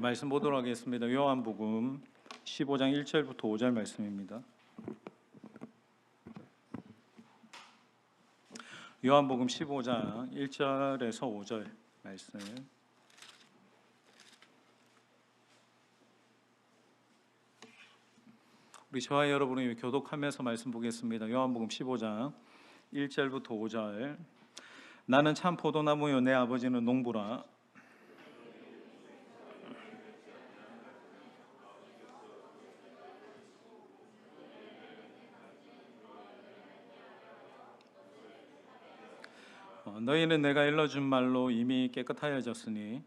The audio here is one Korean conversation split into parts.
우리 말씀 보도록 하겠습니다. 요한복음 15장 1절부터 5절 말씀입니다. 요한복음 15장 1절에서 5절 말씀. 우리 저와 여러분이 교독하면서 말씀 보겠습니다. 요한복음 15장 1절부터 5절. 나는 참 포도나무요 내 아버지는 농부라. 너희는 내가 일러준 말로 이미 깨끗하여졌으니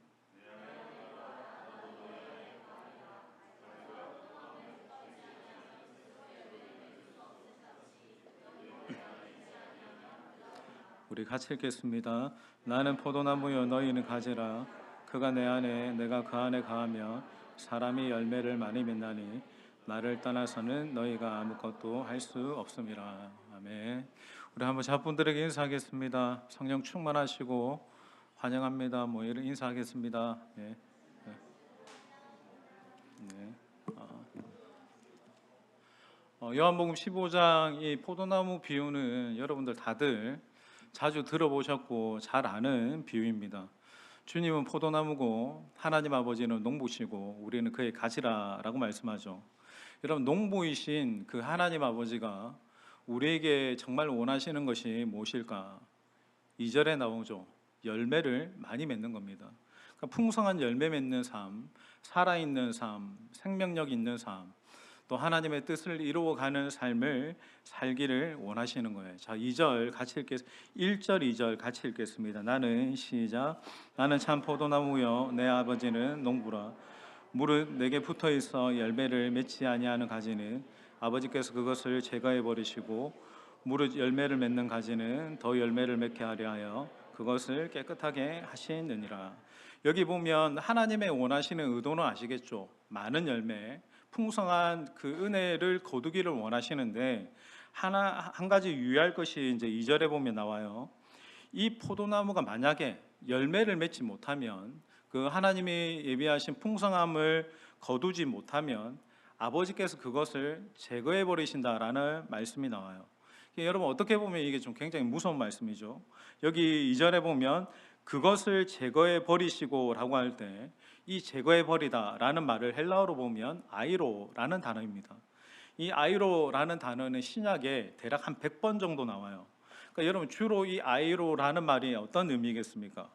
우리 같이 읽겠습니다. 나는 포도나무요 너희는 가지라. 그가 내 안에 내가 그 안에 가하며 사람이 열매를 많이 맺나니 나를 떠나서는 너희가 아무것도 할 수 없음이라. 아멘. 우리 한번 자분들에게 인사하겠습니다. 성령 충만하시고 환영합니다. 이런 인사하겠습니다. 네. 네. 요한복음 15장 이 포도나무 비유는 여러분들 다들 자주 들어보셨고 잘 아는 비유입니다. 주님은 포도나무고 하나님 아버지는 농부시고 우리는 그의 가지라라고 말씀하죠. 여러분, 농부이신 그 하나님 아버지가 우리에게 정말 원하시는 것이 무엇일까? 2절에 나오죠. 열매를 많이 맺는 겁니다. 그러니까 풍성한 열매 맺는 삶, 살아있는 삶, 생명력 있는 삶, 또 하나님의 뜻을 이루어가는 삶을 살기를 원하시는 거예요. 자, 2절 같이 읽겠습니다. 1절, 2절 같이 읽겠습니다. 나는 시작. 나는 참 포도나무요 내 아버지는 농부라. 무릇 내게 붙어 있어 열매를 맺지 아니하는 가지는 아버지께서 그것을 제거해 버리시고 무릇 열매를 맺는 가지는 더 열매를 맺게 하려 하여 그것을 깨끗하게 하시느니라. 여기 보면 하나님의 원하시는 의도는 아시겠죠? 많은 열매, 풍성한 그 은혜를 거두기를 원하시는데 한 가지 유의할 것이 이제 2절에 보면 나와요. 이 포도나무가 만약에 열매를 맺지 못하면, 그 하나님이 예비하신 풍성함을 거두지 못하면 아버지께서 그것을 제거해 버리신다라는 말씀이 나와요. 여러분, 어떻게 보면 이게 좀 굉장히 무서운 말씀이죠. 여기 2절에 보면 그것을 제거해 버리시고 라고 할 때 이 제거해 버리다 라는 말을 헬라어로 보면 아이로라는 단어입니다. 이 아이로라는 단어는 신약에 대략 한 100번 정도 나와요. 그러니까 여러분, 주로 이 아이로라는 말이 어떤 의미겠습니까?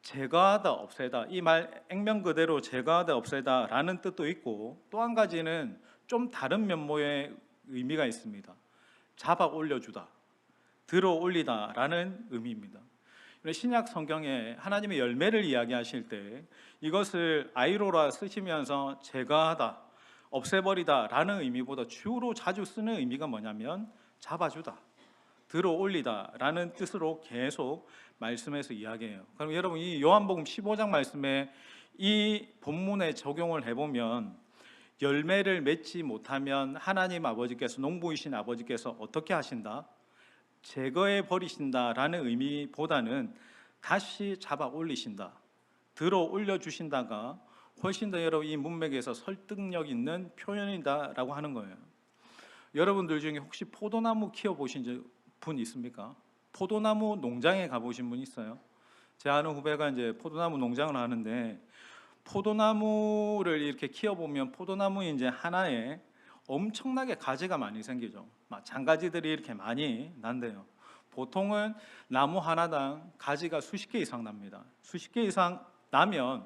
제거하다, 없애다. 이 말 액면 그대로 제거하다, 없애다 라는 뜻도 있고, 또 한 가지는 좀 다른 면모의 의미가 있습니다. 잡아 올려주다, 들어 올리다 라는 의미입니다. 신약 성경에 하나님의 열매를 이야기하실 때 이것을 아이로라 쓰시면서 제거하다, 없애버리다 라는 의미보다 주로 자주 쓰는 의미가 뭐냐면 잡아주다, 들어 올리다 라는 뜻으로 계속 말씀에서 이야기해요. 그럼 여러분, 이 요한복음 15장 말씀에 이 본문에 적용을 해보면 열매를 맺지 못하면 하나님 아버지께서, 농부이신 아버지께서 어떻게 하신다? 제거해 버리신다라는 의미보다는 다시 잡아 올리신다, 들어 올려주신다가 훨씬 더 여러분 이 문맥에서 설득력 있는 표현이다라고 하는 거예요. 여러분들 중에 혹시 포도나무 키워보신 분 있습니까? 포도나무 농장에 가보신 분 있어요? 제 아는 후배가 이제 포도나무 농장을 하는데, 포도나무를 이렇게 키워보면 포도나무 이제 하나에 엄청나게 가지가 많이 생기죠. 막 장가지들이 이렇게 많이 난대요. 보통은 나무 하나당 가지가 수십 개 이상 납니다. 수십 개 이상 나면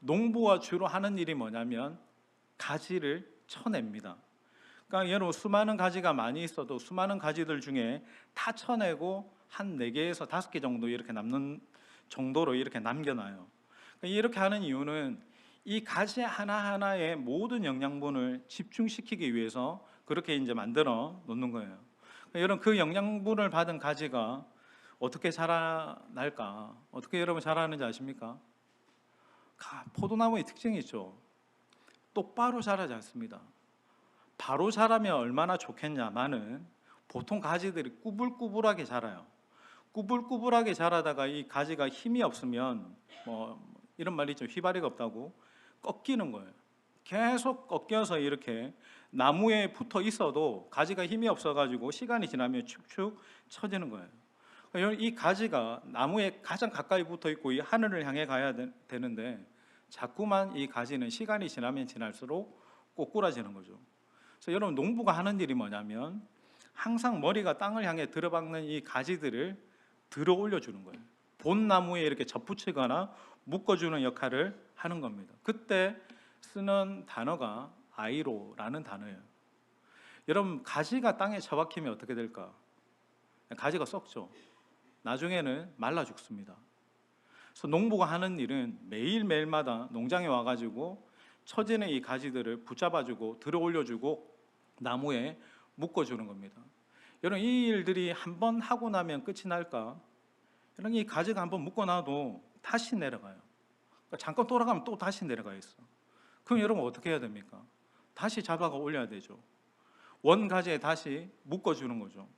농부가 주로 하는 일이 뭐냐면 가지를 쳐냅니다. 그러니까 여러분, 수많은 가지가 많이 있어도 수많은 가지들 중에 다 쳐내고 한 4개에서 5개 정도 이렇게 남는 정도로 이렇게 남겨놔요. 그러니까 이렇게 하는 이유는 이 가지 하나하나의 모든 영양분을 집중시키기 위해서 그렇게 이제 만들어 놓는 거예요. 그러니까 여러분, 그 영양분을 받은 가지가 어떻게 자라날까? 어떻게 여러분 자라는지 아십니까? 포도나무의 특징이 있죠. 똑바로 자라지 않습니다. 바로 자라면 얼마나 좋겠냐마는 보통 가지들이 꾸불꾸불하게 자라요. 꾸불꾸불하게 자라다가 이 가지가 힘이 없으면 이런 말이 있죠. 휘발유가 없다고 꺾이는 거예요. 계속 꺾여서 이렇게 나무에 붙어 있어도 가지가 힘이 없어가지고 시간이 지나면 축축 처지는 거예요. 이 가지가 나무에 가장 가까이 붙어 있고 이 하늘을 향해 가야 되는데 자꾸만 이 가지는 시간이 지나면 지날수록 꼬꾸라지는 거죠. 그래서 여러분, 농부가 하는 일이 뭐냐면 항상 머리가 땅을 향해 들어박는 이 가지들을 들어 올려주는 거예요. 본 나무에 이렇게 접붙이거나 묶어주는 역할을 하는 겁니다. 그때 쓰는 단어가 아이로라는 단어예요. 여러분, 가지가 땅에 처박히면 어떻게 될까? 가지가 썩죠. 나중에는 말라 죽습니다. 그래서 농부가 하는 일은 매일매일마다 농장에 와가지고 처지는 이 가지들을 붙잡아주고 들어 올려주고 나무에 묶어주는 겁니다. 여러분, 이 일들이 한번 하고 나면 끝이 날까? 여러분, 이 가지가 한번 묶어놔도 다시 내려가요. 그러니까 잠깐 돌아가면 또 다시 내려가 있어. 그럼 여러분 어떻게 해야 됩니까? 다시 잡아가 올려야 되죠. 원 가지에 다시 묶어주는 거죠.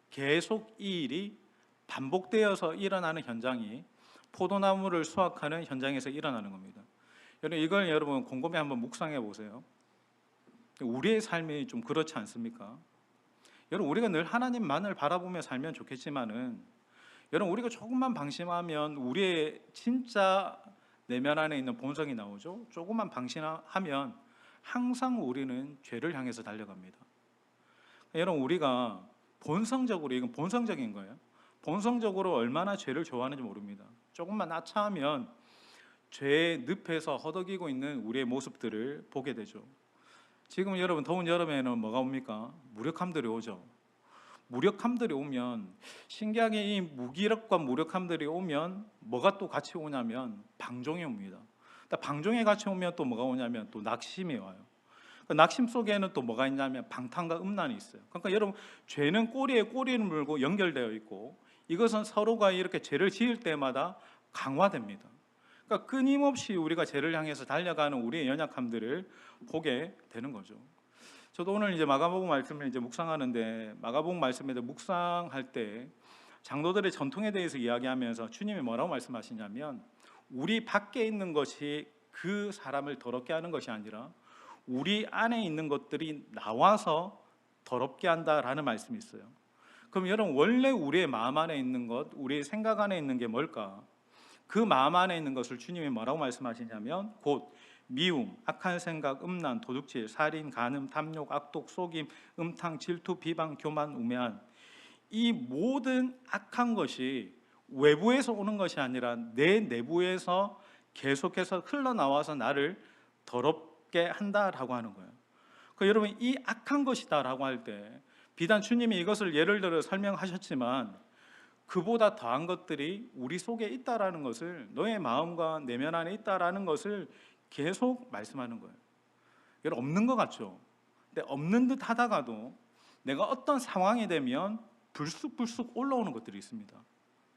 계속 이 일이 반복되어서 일어나는 현장이 포도나무를 수확하는 현장에서 일어나는 겁니다. 여러분, 이걸 여러분 곰곰이 한번 묵상해 보세요. 우리의 삶이 좀 그렇지 않습니까? 여러분, 우리가 늘 하나님만을 바라보며 살면 좋겠지만은 여러분, 우리가 조금만 방심하면 우리의 진짜 내면 안에 있는 본성이 나오죠. 조금만 방심하면 항상 우리는 죄를 향해서 달려갑니다. 여러분, 우리가 본성적으로, 이건 본성적인 거예요. 본성적으로 얼마나 죄를 좋아하는지 모릅니다. 조금만 아차하면 죄의 늪에서 허덕이고 있는 우리의 모습들을 보게 되죠. 지금 여러분, 더운 여름에는 뭐가 옵니까? 무력함들이 오죠. 무력함들이 오면, 신기하게 이 무기력과 무력함들이 오면 뭐가 또 같이 오냐면 방종이 옵니다. 방종이 같이 오면 또 뭐가 오냐면 또 낙심이 와요. 낙심 속에는 또 뭐가 있냐면 방탕과 음란이 있어요. 그러니까 여러분, 죄는 꼬리에 꼬리를 물고 연결되어 있고 이것은 서로가 이렇게 죄를 지을 때마다 강화됩니다. 그러니까 끊임없이 우리가 죄를 향해서 달려가는 우리의 연약함들을 보게 되는 거죠. 저도 오늘 이제 마가복음 말씀을 이제 묵상하는데, 마가복음 말씀에 묵상할 때 장로들의 전통에 대해서 이야기하면서 주님이 뭐라고 말씀하시냐면, 우리 밖에 있는 것이 그 사람을 더럽게 하는 것이 아니라 우리 안에 있는 것들이 나와서 더럽게 한다라는 말씀이 있어요. 그럼 여러분, 원래 우리의 마음 안에 있는 것, 우리의 생각 안에 있는 게 뭘까? 그 마음 안에 있는 것을 주님이 뭐라고 말씀하시냐면 곧 미움, 악한 생각, 음란, 도둑질, 살인, 간음, 탐욕, 악독, 속임, 음탕, 질투, 비방, 교만, 우매한, 이 모든 악한 것이 외부에서 오는 것이 아니라 내 내부에서 계속해서 흘러나와서 나를 더럽게 한다라고 하는 거예요. 여러분, 이 악한 것이다라고 할 때 비단 주님이 이것을 예를 들어 설명하셨지만 그보다 더한 것들이 우리 속에 있다라는 것을, 너의 마음과 내면 안에 있다라는 것을 계속 말씀하는 거예요. 여러분, 없는 것 같죠? 근데 없는 듯 하다가도 내가 어떤 상황이 되면 불쑥불쑥 올라오는 것들이 있습니다.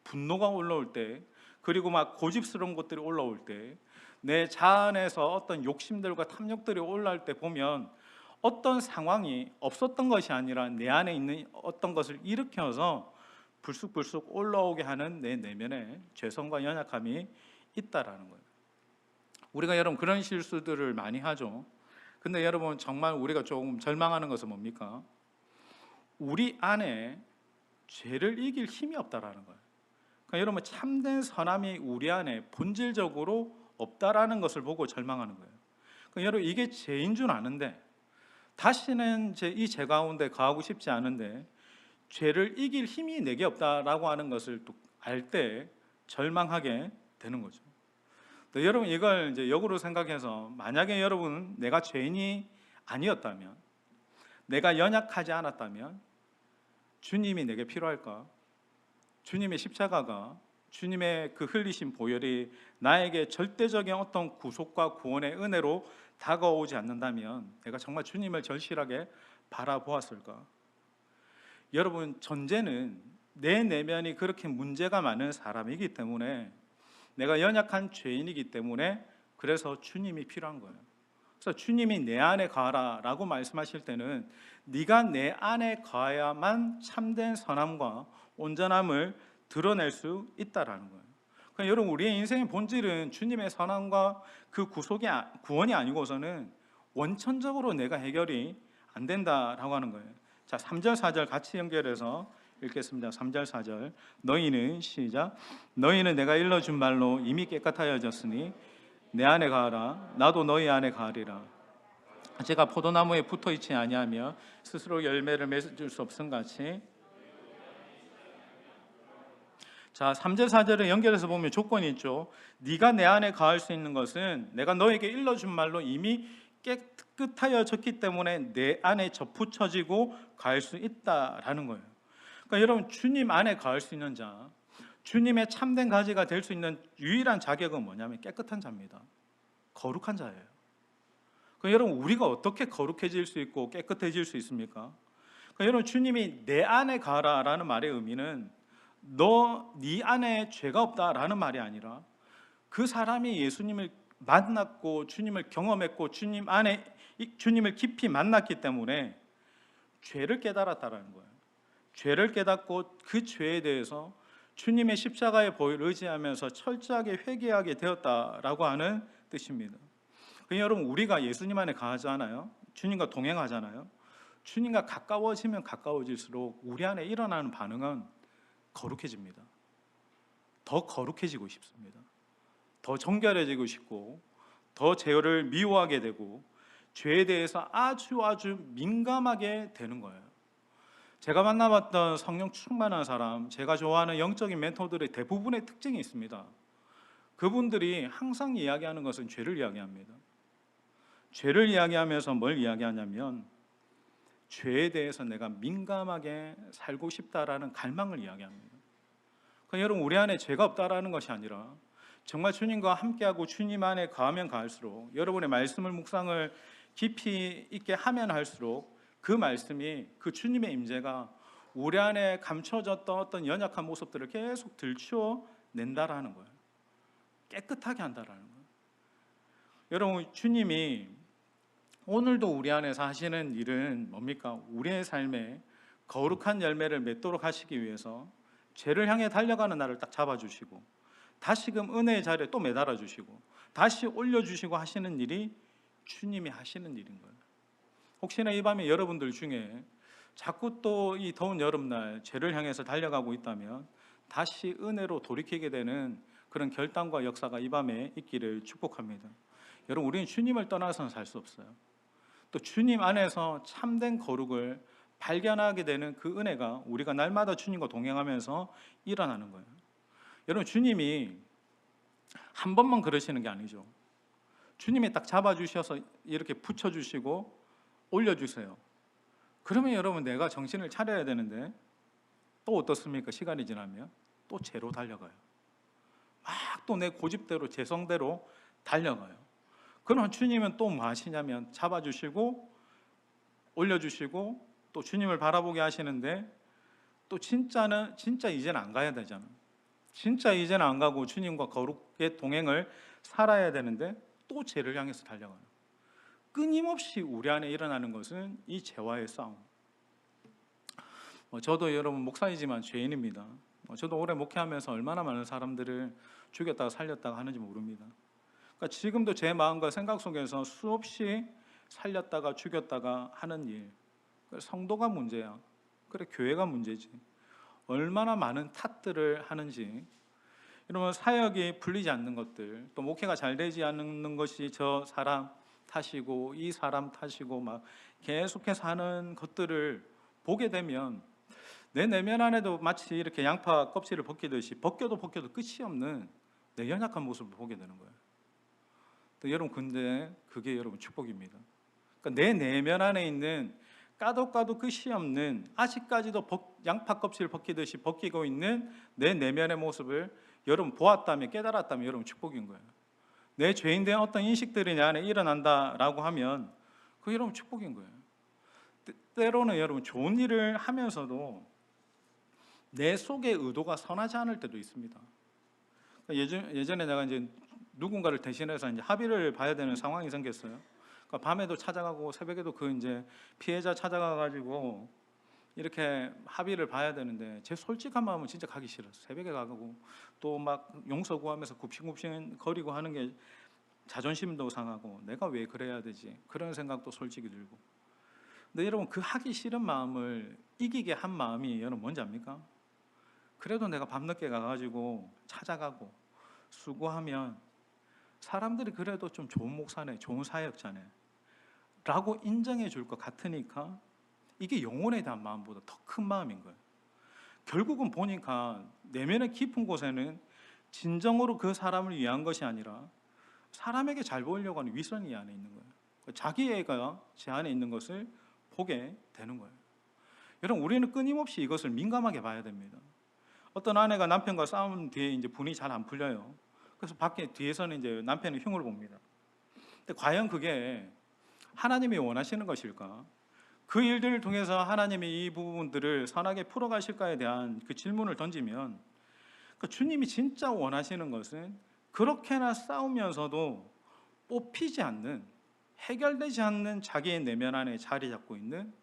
분노가 올라올 때, 그리고 막 고집스러운 것들이 올라올 때, 내 자안에서 어떤 욕심들과 탐욕들이 올라올 때 보면 어떤 상황이 없었던 것이 아니라 내 안에 있는 어떤 것을 일으켜서 불쑥불쑥 올라오게 하는 내 내면에 죄성과 연약함이 있다라는 거예요. 우리가 여러분 그런 실수들을 많이 하죠. 근데 여러분, 정말 우리가 조금 절망하는 것은 뭡니까? 우리 안에 죄를 이길 힘이 없다라는 거예요. 그러니까 여러분, 참된 선함이 우리 안에 본질적으로 없다라는 것을 보고 절망하는 거예요. 그러니까 여러분, 이게 죄인 줄 아는데 다시는 이 죄 가운데 거하고 싶지 않은데 죄를 이길 힘이 내게 없다라고 하는 것을 또 알 때 절망하게 되는 거죠. 또 여러분, 이걸 이제 역으로 생각해서 만약에 여러분 내가 죄인이 아니었다면, 내가 연약하지 않았다면 주님이 내게 필요할까? 주님의 십자가가, 주님의 그 흘리신 보혈이 나에게 절대적인 어떤 구속과 구원의 은혜로 다가오지 않는다면 내가 정말 주님을 절실하게 바라보았을까? 여러분, 전제는 내 내면이 그렇게 문제가 많은 사람이기 때문에, 내가 연약한 죄인이기 때문에 그래서 주님이 필요한 거예요. 그래서 주님이 내 안에 거하라라고 말씀하실 때는 네가 내 안에 거해야만 참된 선함과 온전함을 드러낼 수 있다라는 거예요. 그러니까 여러분, 우리의 인생의 본질은 주님의 선함과 그 구원이 아니고서는 원천적으로 내가 해결이 안 된다라고 하는 거예요. 자, 3절 4절 같이 연결해서 읽겠습니다. 3절 4절. 너희는 시작. 너희는 내가 일러준 말로 이미 깨끗하여졌으니 내 안에 가라. 나도 너희 안에 가리라. 제가 포도나무에 붙어 있지 아니하며 스스로 열매를 맺을 수 없음 같이. 자, 3절 4절을 연결해서 보면 조건이 있죠. 네가 내 안에 가할 수 있는 것은 내가 너에게 일러준 말로 이미 깨끗하여졌기 때문에 내 안에 접붙여지고 가할 수 있다라는 거예요. 그러니까 여러분, 주님 안에 가할 수 있는 자, 주님의 참된 가지가 될 수 있는 유일한 자격은 뭐냐면 깨끗한 자입니다. 거룩한 자예요. 그러니까 여러분, 우리가 어떻게 거룩해질 수 있고 깨끗해질 수 있습니까? 그러니까 여러분, 주님이 내 안에 가라라는 말의 의미는 네 안에 죄가 없다라는 말이 아니라 그 사람이 예수님을 만났고 주님을 경험했고 주님을 깊이 만났기 때문에 죄를 깨달았다라는 거예요. 죄를 깨닫고 그 죄에 대해서 주님의 십자가의 보혈을 의지하면서 철저하게 회개하게 되었다라고 하는 뜻입니다. 여러분, 우리가 예수님 안에 가잖아요. 주님과 동행하잖아요. 주님과 가까워지면 가까워질수록 우리 안에 일어나는 반응은 거룩해집니다. 더 거룩해지고 싶습니다. 더 정결해지고 싶고 더 죄를 미워하게 되고 죄에 대해서 아주 민감하게 되는 거예요. 제가 만나봤던 성령 충만한 사람, 제가 좋아하는 영적인 멘토들의 대부분의 특징이 있습니다. 그분들이 항상 이야기하는 것은 죄를 이야기합니다. 죄를 이야기하면서 뭘 이야기하냐면 죄에 대해서 내가 민감하게 살고 싶다라는 갈망을 이야기합니다. 그러니까 여러분, 우리 안에 죄가 없다라는 것이 아니라 정말 주님과 함께하고 주님 안에 가면 가할수록, 여러분의 말씀을 묵상을 깊이 있게 하면 할수록 그 말씀이, 그 주님의 임재가 우리 안에 감춰졌던 어떤 연약한 모습들을 계속 들추어낸다라는 거예요. 깨끗하게 한다라는 거예요. 여러분, 주님이 오늘도 우리 안에서 하시는 일은 뭡니까? 우리의 삶에 거룩한 열매를 맺도록 하시기 위해서 죄를 향해 달려가는 나를 딱 잡아주시고 다시금 은혜의 자리에 또 매달아 주시고 다시 올려주시고 하시는 일이 주님이 하시는 일인 거예요. 혹시나 이 밤에 여러분들 중에 자꾸 또 이 더운 여름날 죄를 향해서 달려가고 있다면 다시 은혜로 돌이키게 되는 그런 결단과 역사가 이 밤에 있기를 축복합니다. 여러분, 우리는 주님을 떠나서는 살 수 없어요. 또 주님 안에서 참된 거룩을 발견하게 되는 그 은혜가 우리가 날마다 주님과 동행하면서 일어나는 거예요. 여러분, 주님이 한 번만 그러시는 게 아니죠. 주님이 딱 잡아주셔서 이렇게 붙여주시고 올려주세요. 그러면 여러분, 내가 정신을 차려야 되는데 또 어떻습니까? 시간이 지나면 또 죄로 달려가요. 막 또 내 고집대로 죄성대로 달려가요. 그러면 주님은 또 뭐 하시냐면 잡아주시고 올려주시고 또 주님을 바라보게 하시는데 또 진짜 이제는 안 가야 되잖아. 진짜 이제는 안 가고 주님과 거룩의 동행을 살아야 되는데 또 죄를 향해서 달려가요. 끊임없이 우리 안에 일어나는 것은 이 죄와의 싸움. 저도 여러분 목사이지만 죄인입니다. 저도 오래 목회하면서 얼마나 많은 사람들을 죽였다가 살렸다가 하는지 모릅니다. 그러니까 지금도 제 마음과 생각 속에서 수없이 살렸다가 죽였다가 하는 일. 성도가 문제야. 그래, 교회가 문제지. 얼마나 많은 탓들을 하는지. 이러면 사역이 풀리지 않는 것들, 또 목회가 잘 되지 않는 것이 저 사람 탓이고 이 사람 탓이고 막 계속해서 하는 것들을 보게 되면 내 내면 안에도 마치 이렇게 양파 껍질을 벗기듯이 벗겨도 끝이 없는 내 연약한 모습을 보게 되는 거예요. 또 여러분, 근데 그게 여러분 축복입니다. 그러니까 내 내면 안에 있는 까도 끝이 없는, 아직까지도 양파 껍질을 벗기듯이 벗기고 있는 내 내면의 모습을 여러분 보았다면, 깨달았다면 여러분 축복인 거예요. 내 죄인된 어떤 인식들이 내 안에 일어난다라고 하면 그게 여러분 축복인 거예요. 때로는 여러분 좋은 일을 하면서도 내 속의 의도가 선하지 않을 때도 있습니다. 예전에 내가 이제 누군가를 대신해서 이제 합의를 봐야 되는 상황이 생겼어요. 그러니까 밤에도 찾아가고 새벽에도 그 이제 피해자 찾아가 가지고 이렇게 합의를 봐야 되는데 제 솔직한 마음은 진짜 가기 싫어서 새벽에 가고 또 막 용서 구하면서 굽신굽신 거리고 하는 게 자존심도 상하고 내가 왜 그래야 되지? 그런 생각도 솔직히 들고. 근데 여러분, 그 하기 싫은 마음을 이기게 한 마음이 여러분 뭔지 압니까? 그래도 내가 밤늦게 가가지고 찾아가고 수고하면 사람들이 그래도 좀 좋은 목사네, 좋은 사역자네 라고 인정해 줄 것 같으니까 이게 영혼에 대한 마음보다 더 큰 마음인 거예요. 결국은 보니까 내면의 깊은 곳에는 진정으로 그 사람을 위한 것이 아니라 사람에게 잘 보이려고 하는 위선이 이 안에 있는 거예요. 자기 애가 제 안에 있는 것을 보게 되는 거예요. 여러분, 우리는 끊임없이 이것을 민감하게 봐야 됩니다. 어떤 아내가 남편과 싸운 뒤에 이제 분이 잘 안 풀려요. 그래서 밖에 뒤에서는 이제 남편의 흉을 봅니다. 근데 과연 그게 하나님이 원하시는 것일까? 그 일들을 통해서 하나님이 이 부분들을 선하게 풀어가실까에 대한 그 질문을 던지면 주님이 진짜 원하시는 것은 그렇게나 싸우면서도 뽑히지 않는, 해결되지 않는 자기의 내면 안에 자리 잡고 있는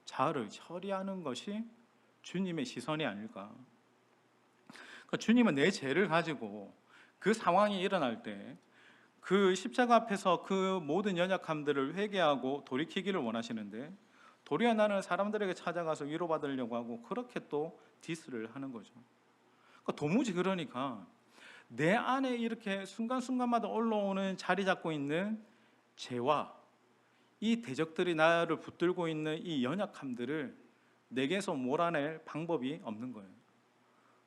자아를 처리하는 것이 주님의 시선이 아닐까. 주님은 내 죄를 가지고 그 상황이 일어날 때 그 십자가 앞에서 그 모든 연약함들을 회개하고 돌이키기를 원하시는데 도리어 나는 사람들에게 찾아가서 위로받으려고 하고 그렇게 또 디스를 하는 거죠. 도무지 그러니까 내 안에 이렇게 순간순간마다 올라오는 자리 잡고 있는 죄와 이 대적들이 나를 붙들고 있는 이 연약함들을 내게서 몰아낼 방법이 없는 거예요.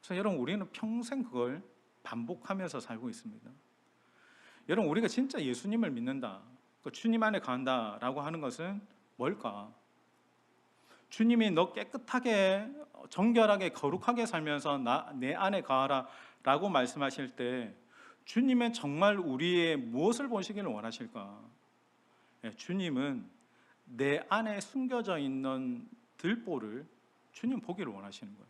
그래서 여러분, 우리는 평생 그걸 반복하면서 살고 있습니다. 여러분, 우리가 진짜 예수님을 믿는다, 주님 안에 간다라고 하는 것은 뭘까? 주님이 너 깨끗하게 정결하게 거룩하게 살면서 내 안에 가라 라고 말씀하실 때 주님은 정말 우리의 무엇을 보시기를 원하실까? 주님은 내 안에 숨겨져 있는 들보를 주님 보기를 원하시는 거예요.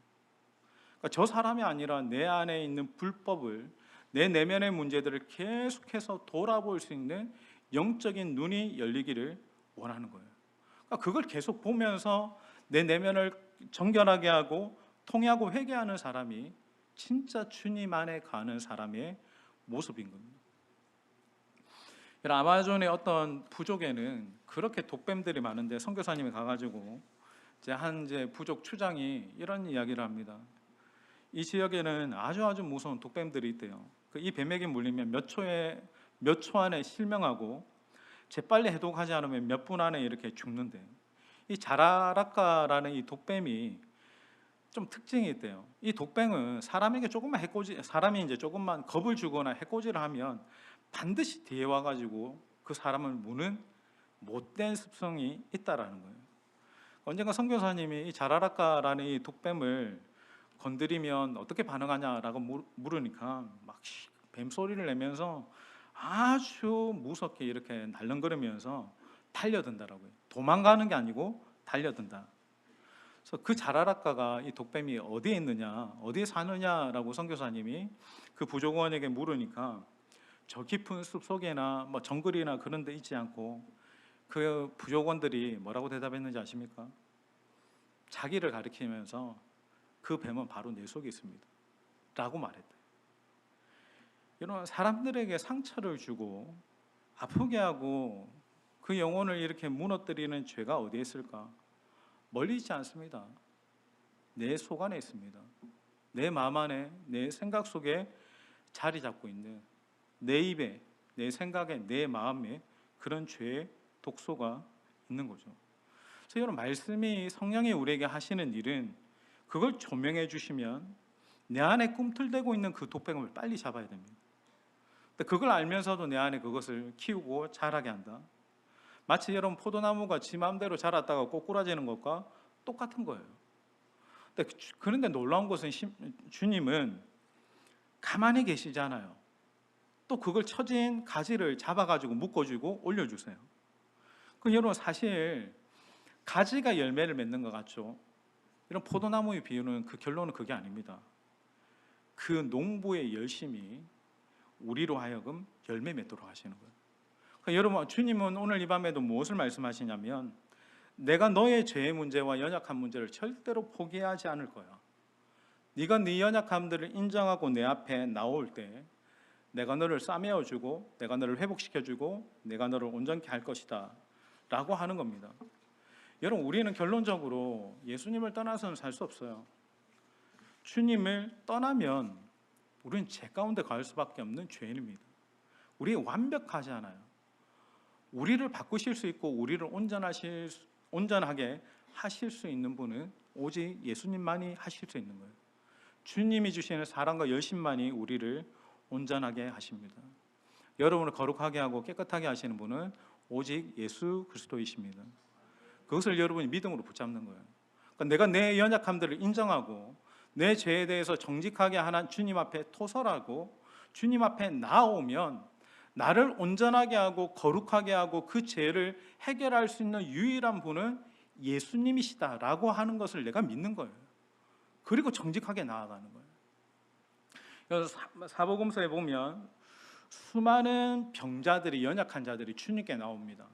그러니까 저 사람이 아니라 내 안에 있는 불법을, 내 내면의 문제들을 계속해서 돌아볼 수 있는 영적인 눈이 열리기를 원하는 거예요. 그러니까 그걸 계속 보면서 내 내면을 정결하게 하고 통회하고 회개하는 사람이 진짜 주님 안에 가는 사람의 모습인 겁니다. 아마존의 어떤 부족에는 그렇게 독뱀들이 많은데 선교사님이 가가지고 이제 부족 추장이 이런 이야기를 합니다. 이 지역에는 아주 무서운 독뱀들이 있대요. 이 뱀에게 물리면 몇 초 안에 실명하고 재빨리 해독하지 않으면 몇 분 안에 이렇게 죽는데, 이 자라라카라는 이 독뱀이 좀 특징이 있대요. 이 독뱀은 사람이 이제 조금만 겁을 주거나 해코지를 하면 반드시 뒤에 와가지고 그 사람을 무는 못된 습성이 있다라는 거예요. 언젠가 선교사님이 이 자라라카라는 이 독뱀을 건드리면 어떻게 반응하냐라고 물으니까 막 뱀소리를 내면서 아주 무섭게 이렇게 날렁거리면서 달려든다라고요. 도망가는 게 아니고 달려든다. 그래서 그 자라라카가 이 독뱀이 어디에 있느냐, 어디에 사느냐라고 선교사님이 그 부족원에게 물으니까 저 깊은 숲속에나 뭐 정글이나 그런 데 있지 않고 그 부족원들이 뭐라고 대답했는지 아십니까? 자기를 가리키면서 그 뱀은 바로 내 속에 있습니다 라고 말했다. 여러분, 사람들에게 상처를 주고 아프게 하고 그 영혼을 이렇게 무너뜨리는 죄가 어디에 있을까? 멀리 있지 않습니다. 내 속 안에 있습니다. 내 마음 안에, 내 생각 속에 자리 잡고 있는 내 입에, 내 생각에, 내 마음에 그런 죄의 독소가 있는 거죠. 그래서 여러분, 말씀이 성령이 우리에게 하시는 일은 그걸 조명해 주시면 내 안에 꿈틀대고 있는 그 독뱀을 빨리 잡아야 됩니다. 그걸 알면서도 내 안에 그것을 키우고 자라게 한다. 마치 여러분, 포도나무가 지 마음대로 자랐다가 꼬꾸라지는 것과 똑같은 거예요. 그런데 놀라운 것은 주님은 가만히 계시잖아요. 또 그걸 처진 가지를 잡아가지고 묶어주고 올려주세요. 여러분, 사실 가지가 열매를 맺는 것 같죠? 이런 포도나무의 비유는 그 결론은 그게 아닙니다. 그 농부의 열심이 우리로 하여금 열매 맺도록 하시는 거예요. 여러분, 주님은 오늘 이 밤에도 무엇을 말씀하시냐면 내가 너의 죄의 문제와 연약한 문제를 절대로 포기하지 않을 거야. 네가 네 연약함들을 인정하고 내 앞에 나올 때 내가 너를 싸매어주고 내가 너를 회복시켜주고 내가 너를 온전케 할 것이다 라고 하는 겁니다. 여러분, 우리는 결론적으로 예수님을 떠나서는 살 수 없어요. 주님을 떠나면 우리는 죄 가운데 갈 수밖에 없는 죄인입니다. 우리 완벽하지 않아요. 우리를 바꾸실 수 있고 우리를 온전하게 하실 수 있는 분은 오직 예수님만이 하실 수 있는 거예요. 주님이 주시는 사랑과 열심만이 우리를 온전하게 하십니다. 여러분을 거룩하게 하고 깨끗하게 하시는 분은 오직 예수 그리스도이십니다. 그것을 여러분이 믿음으로 붙잡는 거예요. 그러니까 내가 내 연약함들을 인정하고 내 죄에 대해서 정직하게 하는 주님 앞에 토설하고 주님 앞에 나오면 나를 온전하게 하고 거룩하게 하고 그 죄를 해결할 수 있는 유일한 분은 예수님이시다라고 하는 것을 내가 믿는 거예요. 그리고 정직하게 나아가는 거예요. 그래서 사복음서에 보면 수많은 병자들이, 연약한 자들이 주님께 나옵니다.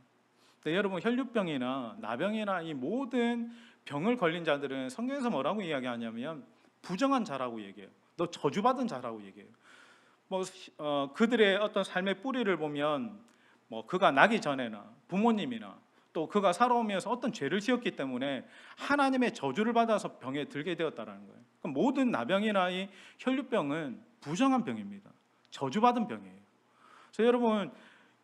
근데 여러분, 혈류병이나 나병이나 이 모든 병을 걸린 자들은 성경에서 뭐라고 이야기하냐면 부정한 자라고 얘기해요. 너 저주받은 자라고 얘기해요. 그들의 어떤 삶의 뿌리를 보면 그가 나기 전에나 부모님이나 또 그가 살아오면서 어떤 죄를 지었기 때문에 하나님의 저주를 받아서 병에 들게 되었다는 거예요. 그러니까 모든 나병이나 이 혈류병은 부정한 병입니다. 저주받은 병이에요. 그래서 여러분,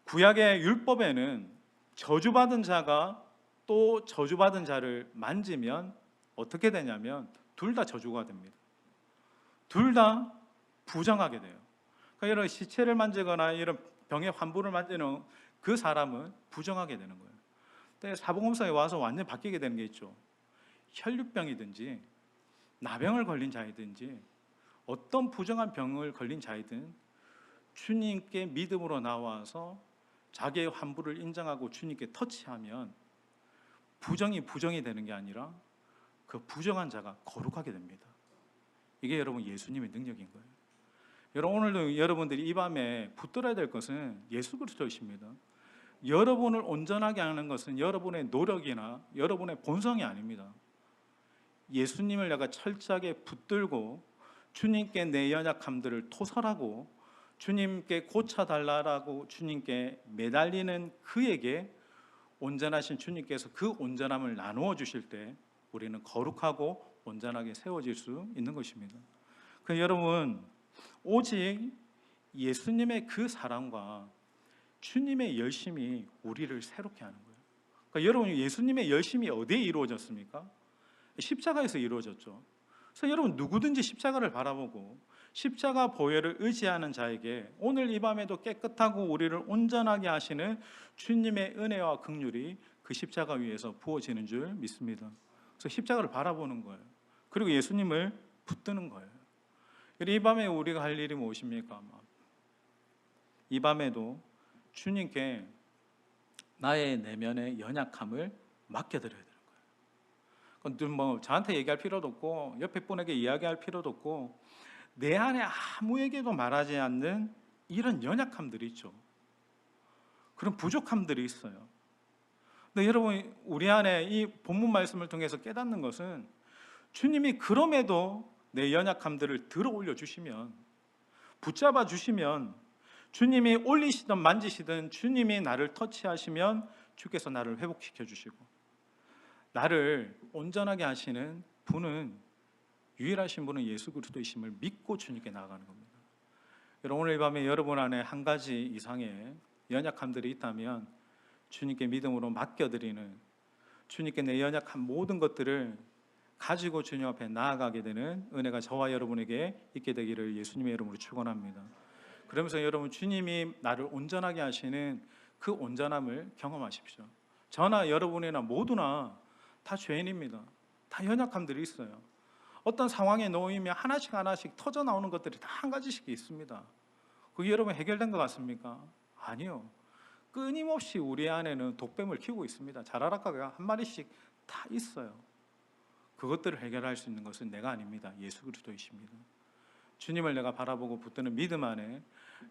구약의 율법에는 저주받은 자가 또 저주받은 자를 만지면 어떻게 되냐면 둘 다 저주가 됩니다. 둘 다 부정하게 돼요. 그러니까 여러분, 시체를 만지거나 이런 병의 환부를 만지는 그 사람은 부정하게 되는 거예요. 근데 사복음서에 와서 완전히 바뀌게 되는 게 있죠. 혈류병이든지 나병을 걸린 자이든지 어떤 부정한 병을 걸린 자이든 주님께 믿음으로 나와서 자기의 환부를 인정하고 주님께 터치하면 부정이 되는 게 아니라 그 부정한 자가 거룩하게 됩니다. 이게 여러분 예수님의 능력인 거예요. 여러분, 오늘도 여러분들이 이 밤에 붙들어야 될 것은 예수 그리스도이십니다. 여러분을 온전하게 하는 것은 여러분의 노력이나 여러분의 본성이 아닙니다. 예수님을 내가 철저하게 붙들고 주님께 내 연약함들을 토설하고 주님께 고쳐달라고 주님께 매달리는 그에게 온전하신 주님께서 그 온전함을 나누어 주실 때 우리는 거룩하고 온전하게 세워질 수 있는 것입니다. 그래서 여러분, 오직 예수님의 그 사랑과 주님의 열심이 우리를 새롭게 하는 거예요. 그러니까 여러분, 예수님의 열심이 어디에 이루어졌습니까? 십자가에서 이루어졌죠. 그래서 여러분, 누구든지 십자가를 바라보고 십자가 보혈을 의지하는 자에게 오늘 이 밤에도 깨끗하고 우리를 온전하게 하시는 주님의 은혜와 긍휼이 그 십자가 위에서 부어지는 줄 믿습니다. 그래서 십자가를 바라보는 거예요. 그리고 예수님을 붙드는 거예요. 이 밤에 우리가 할 일이 무엇입니까? 이 밤에도 주님께 나의 내면의 연약함을 맡겨드려야 되는 거예요. 그건 저한테 얘기할 필요도 없고 옆에 분에게 이야기할 필요도 없고 내 안에 아무에게도 말하지 않는 이런 연약함들이 있죠. 그런 부족함들이 있어요. 근데 여러분, 우리 안에 이 본문 말씀을 통해서 깨닫는 것은 주님이 그럼에도 내 연약함들을 들어 올려 주시면, 붙잡아 주시면, 주님이 올리시든 만지시든 주님이 나를 터치하시면 주께서 나를 회복시켜 주시고 나를 온전하게 하시는 분은, 유일하신 분은 예수 그리스도이심을 믿고 주님께 나아가는 겁니다. 여러분, 오늘 밤에 여러분 안에 한 가지 이상의 연약함들이 있다면 주님께 믿음으로 맡겨드리는, 주님께 내 연약한 모든 것들을 가지고 주님 앞에 나아가게 되는 은혜가 저와 여러분에게 있게 되기를 예수님의 이름으로 축원합니다. 그러면서 여러분, 주님이 나를 온전하게 하시는 그 온전함을 경험하십시오. 저나 여러분이나 모두나 다 죄인입니다. 다 연약함들이 있어요. 어떤 상황에 놓이면 하나씩 터져 나오는 것들이 다 한 가지씩 있습니다. 그게 여러분 해결된 것 같습니까? 아니요. 끊임없이 우리 안에는 독뱀을 키우고 있습니다. 자라락가가 한 마리씩 다 있어요. 그것들을 해결할 수 있는 것은 내가 아닙니다. 예수 그리스도이십니다. 주님을 내가 바라보고 붙드는 믿음 안에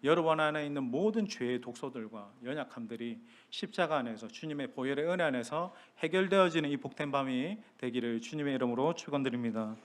여러분 안에 있는 모든 죄의 독소들과 연약함들이 십자가 안에서 주님의 보혈의 은혜 안에서 해결되어지는 이 복된 밤이 되기를 주님의 이름으로 축원드립니다.